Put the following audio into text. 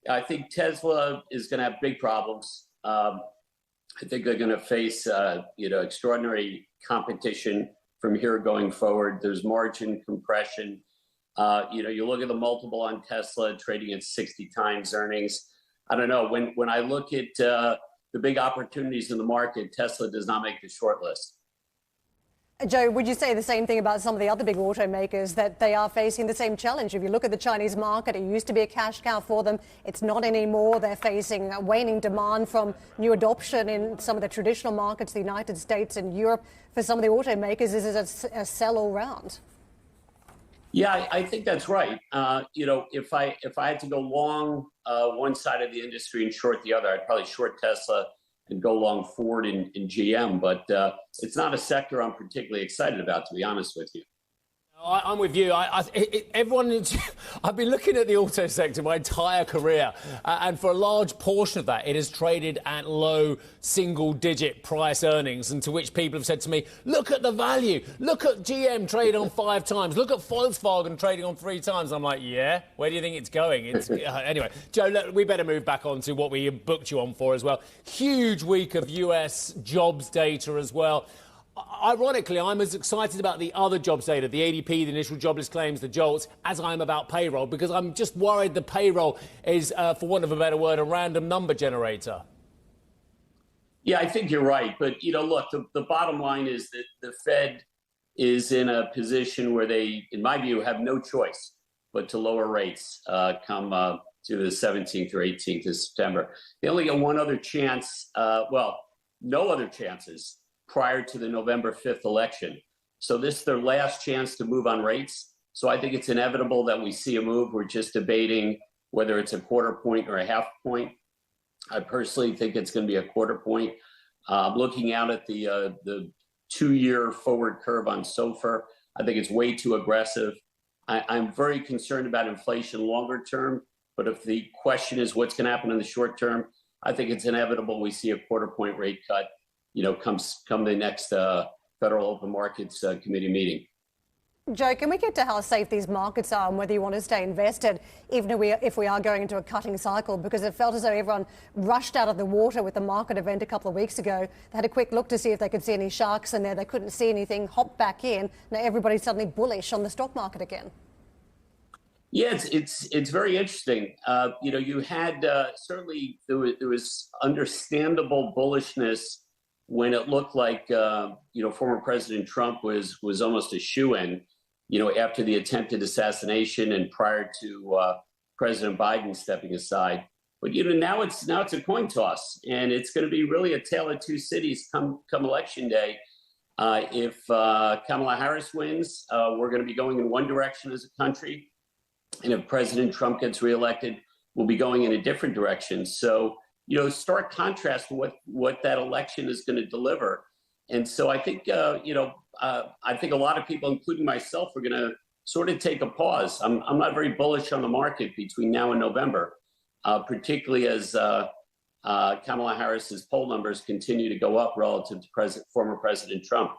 I think Tesla is going to have big problems. I think they're going to face, extraordinary competition from here going forward. There's margin compression. You look at the multiple on Tesla trading at 60 times earnings. I don't know. When I look at the big opportunities in the market, Tesla does not make the short list. Joe, would you say the same thing about some of the other big automakers, that they are facing the same challenge? If you look at the Chinese market, it used to be a cash cow for them. It's not anymore. They're facing a waning demand from new adoption in some of the traditional markets, the United States and Europe. For some of the automakers, this is a sell all round. Yeah, I think that's right. If I had to go long one side of the industry and short the other, I'd probably short Tesla and go long Ford and GM. But it's not a sector I'm particularly excited about, to be honest with you. I'm with you. I've been looking at the auto sector my entire career, and for a large portion of that, it has traded at low single-digit price earnings, and to which people have said to me, look at the value. Look at GM trade on 5 times. Look at Volkswagen trading on 3 times. I'm like, yeah, where do you think it's going? Anyway, Joe, look, we better move back on to what we booked you on for as well. Huge week of US jobs data as well. Ironically, I'm as excited about the other jobs data, the ADP, the initial jobless claims, the JOLTS, as I am about payroll, because I'm just worried the payroll is, for want of a better word, a random number generator. Yeah, I think you're right. But, look, the bottom line is that the Fed is in a position where they, in my view, have no choice but to lower rates come to the 17th or 18th of September. They only get one other chance, no other chances prior to the November 5th election. So this is their last chance to move on rates. So I think it's inevitable that we see a move. We're just debating whether it's a quarter point or a half point. I personally think it's going to be a quarter point. Looking out at the 2-year forward curve on SOFR, I think it's way too aggressive. I'm very concerned about inflation longer term, but if the question is what's going to happen in the short term, I think it's inevitable we see a quarter point rate cut come the next Federal Open Markets Committee meeting. Joe, can we get to how safe these markets are and whether you want to stay invested, even if we are going into a cutting cycle? Because it felt as though everyone rushed out of the water with the market event a couple of weeks ago. They had a quick look to see if they could see any sharks in there. They couldn't see anything, hopped back in. Now everybody's suddenly bullish on the stock market again. Yeah, it's very interesting. You had certainly there was understandable bullishness when it looked like former President Trump was almost a shoo-in, after the attempted assassination and prior to President Biden stepping aside. But now it's a coin toss, and it's going to be really a tale of two cities come election day. If Kamala Harris wins, we're going to be going in one direction as a country, and if President Trump gets reelected, we'll be going in a different direction. So, stark contrast to what that election is going to deliver. And so I think, I think a lot of people, including myself, are going to sort of take a pause. I'm not very bullish on the market between now and November, particularly as Kamala Harris's poll numbers continue to go up relative to former President Trump.